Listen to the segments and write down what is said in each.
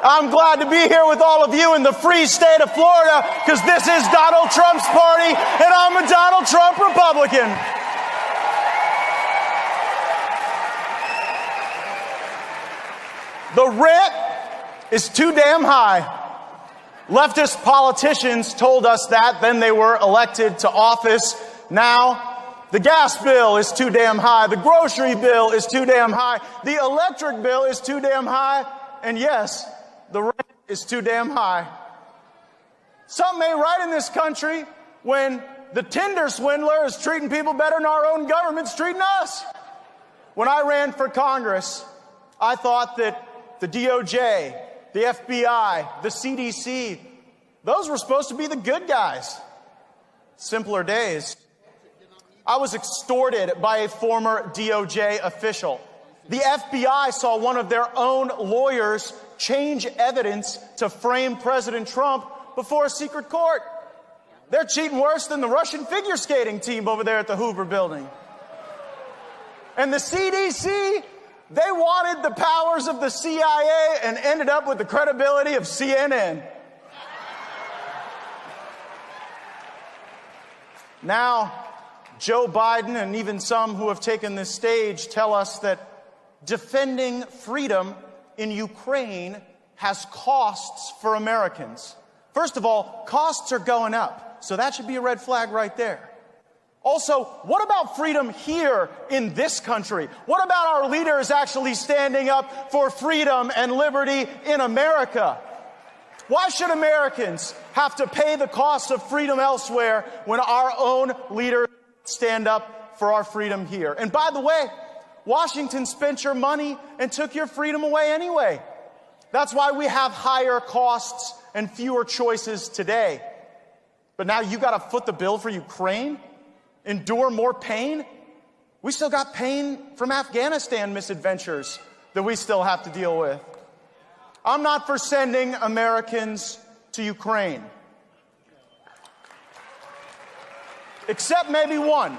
I'm glad to be here with all of you in the free state of Florida because this is Donald Trump's party and I'm a Donald Trump Republican. The rent is too damn high. Leftist politicians told us that, then they were elected to office. Now, the gas bill is too damn high. The grocery bill is too damn high. The electric bill is too damn high. And yes, the rent is too damn high. Something ain't right in this country when the Tinder swindler is treating people better than our own government's treating us. When I ran for Congress, I thought that the DOJ, the FBI, the CDC, those were supposed to be the good guys. Simpler days. I was extorted by a former DOJ official. The FBI saw one of their own lawyers change evidence to frame President Trump before a secret court. They're cheating worse than the Russian figure skating team over there at the Hoover Building. And the CDC, they wanted the powers of the CIA and ended up with the credibility of CNN. Now, Joe Biden and even some who have taken this stage tell us that defending freedom in Ukraine has costs for Americans. First of all, costs are going up, so that should be a red flag right there. Also, what about freedom here in this country? What about our leaders actually standing up for freedom and liberty in America? Why should Americans have to pay the cost of freedom elsewhere when our own leaders stand up for our freedom here? And by the way, Washington spent your money and took your freedom away anyway. That's why we have higher costs and fewer choices today. But now you got to foot the bill for Ukraine? Endure more pain? We still got pain from Afghanistan misadventures that we still have to deal with. I'm not for sending Americans to Ukraine. Except maybe one.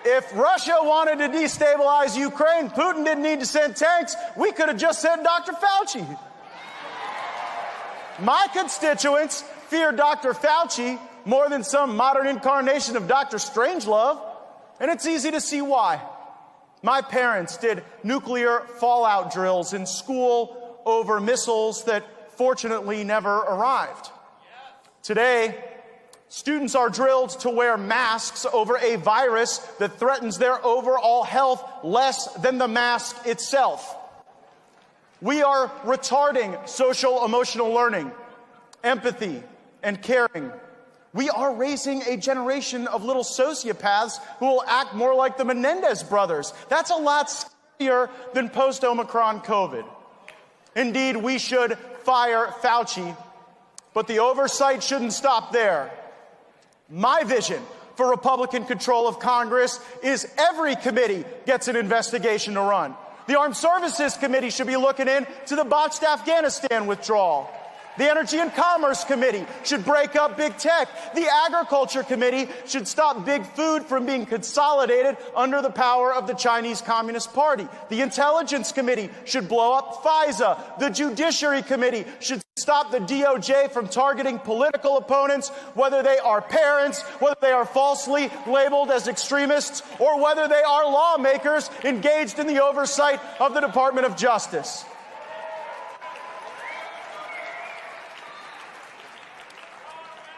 If Russia wanted to destabilize Ukraine, Putin didn't need to send tanks. We could have just sent Dr. Fauci. My constituents fear Dr. Fauci more than some modern incarnation of Dr. Strangelove, and it's easy to see why. My parents did nuclear fallout drills in school over missiles that fortunately never arrived. Today, students are drilled to wear masks over a virus that threatens their overall health less than the mask itself. We are retarding social emotional learning, empathy, and caring. We are raising a generation of little sociopaths who will act more like the Menendez brothers. That's a lot scarier than post-Omicron COVID. Indeed, we should fire Fauci, but the oversight shouldn't stop there. My vision for Republican control of Congress is every committee gets an investigation to run. The Armed Services Committee should be looking into the botched Afghanistan withdrawal. The Energy and Commerce Committee should break up big tech. The Agriculture Committee should stop big food from being consolidated under the power of the Chinese Communist Party. The Intelligence Committee should blow up FISA. The Judiciary Committee should stop the DOJ from targeting political opponents, whether they are parents, whether they are falsely labeled as extremists, or whether they are lawmakers engaged in the oversight of the Department of Justice.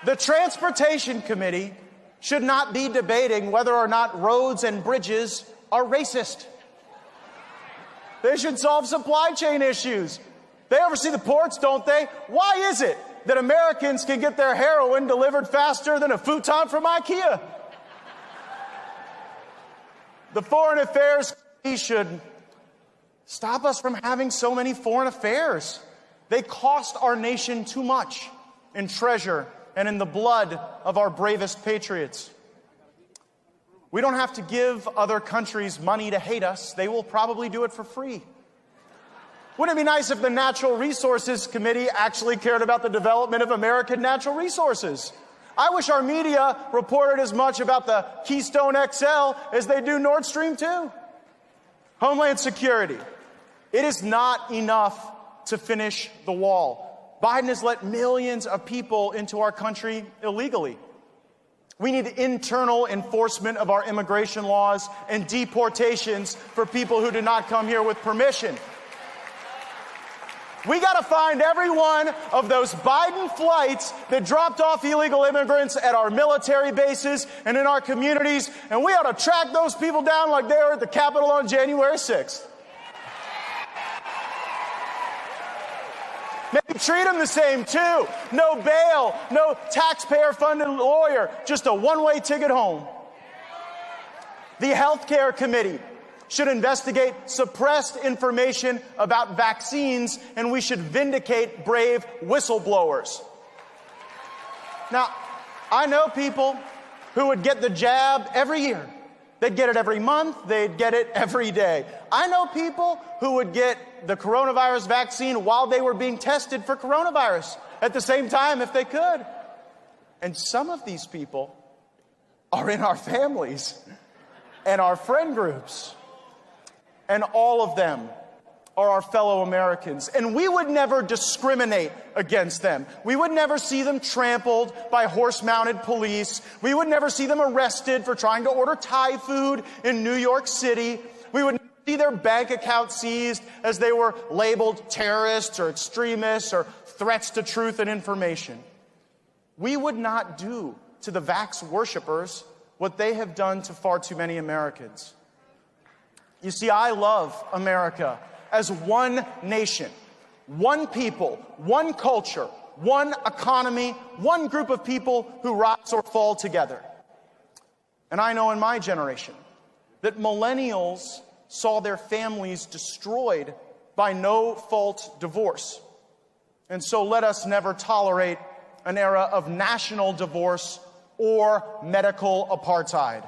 The Transportation Committee should not be debating whether or not roads and bridges are racist. They should solve supply chain issues. They oversee the ports, don't they? Why is it that Americans can get their heroin delivered faster than a futon from IKEA? The Foreign Affairs Committee should stop us from having so many foreign affairs. They cost our nation too much in treasure and in the blood of our bravest patriots. We don't have to give other countries money to hate us. They will probably do it for free. Wouldn't it be nice if the Natural Resources Committee actually cared about the development of American natural resources? I wish our media reported as much about the Keystone XL as they do Nord Stream 2. Homeland Security. It is not enough to finish the wall. Biden has let millions of people into our country illegally. We need internal enforcement of our immigration laws and deportations for people who did not come here with permission. We got to find every one of those Biden flights that dropped off illegal immigrants at our military bases and in our communities, and we ought to track those people down like they were at the Capitol on January 6th. Maybe treat them the same, too. No bail, no taxpayer-funded lawyer, just a one-way ticket home. The Healthcare Committee should investigate suppressed information about vaccines, and we should vindicate brave whistleblowers. Now, I know people who would get the jab every year. They'd get it every month. They'd get it every day. I know people who would get the coronavirus vaccine while they were being tested for coronavirus at the same time if they could. And some of these people are in our families and our friend groups. And all of them are our fellow Americans. And we would never discriminate against them. We would never see them trampled by horse-mounted police. We would never see them arrested for trying to order Thai food in New York City. We would never see their bank account seized as they were labeled terrorists or extremists or threats to truth and information. We would not do to the vax worshipers what they have done to far too many Americans. You see, I love America as one nation, one people, one culture, one economy, one group of people who rise or fall together. And I know in my generation that millennials saw their families destroyed by no-fault divorce. And so let us never tolerate an era of national divorce or medical apartheid.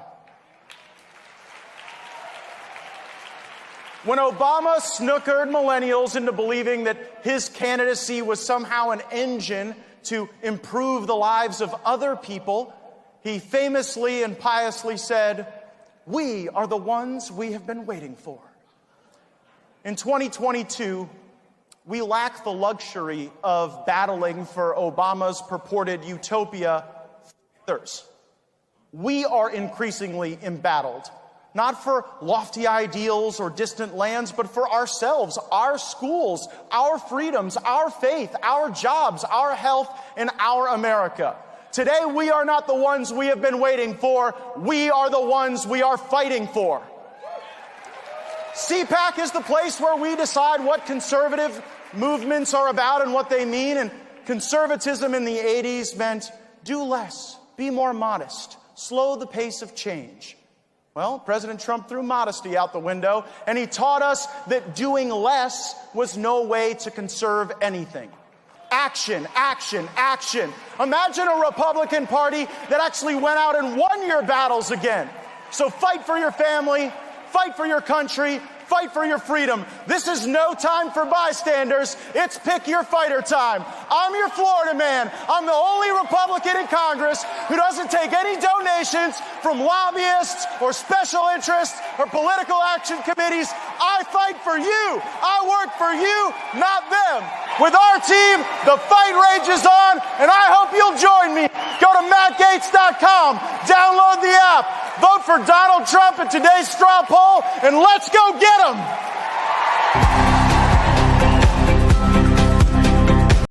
When Obama snookered millennials into believing that his candidacy was somehow an engine to improve the lives of other people, he famously and piously said, "We are the ones we have been waiting for." In 2022, we lack the luxury of battling for Obama's purported utopia for others. We are increasingly embattled. Not for lofty ideals or distant lands, but for ourselves, our schools, our freedoms, our faith, our jobs, our health, and our America. Today, we are not the ones we have been waiting for. We are the ones we are fighting for. CPAC is the place where we decide what conservative movements are about and what they mean. And conservatism in the 80s meant do less, be more modest, slow the pace of change. Well, President Trump threw modesty out the window, and he taught us that doing less was no way to conserve anything. Action, action, action. Imagine a Republican Party that actually went out and won your battles again. So fight for your family, fight for your country, fight for your freedom. This is no time for bystanders. It's pick your fighter time. I'm your Florida man. I'm the only Republican in Congress who doesn't take any donations from lobbyists or special interests or political action committees. I fight for you. I work for you, not them. With our team, the fight rages on, and I hope you'll join me. Go to mattgaetz.com, download the app, vote for Donald Trump in today's straw poll, and let's go get him.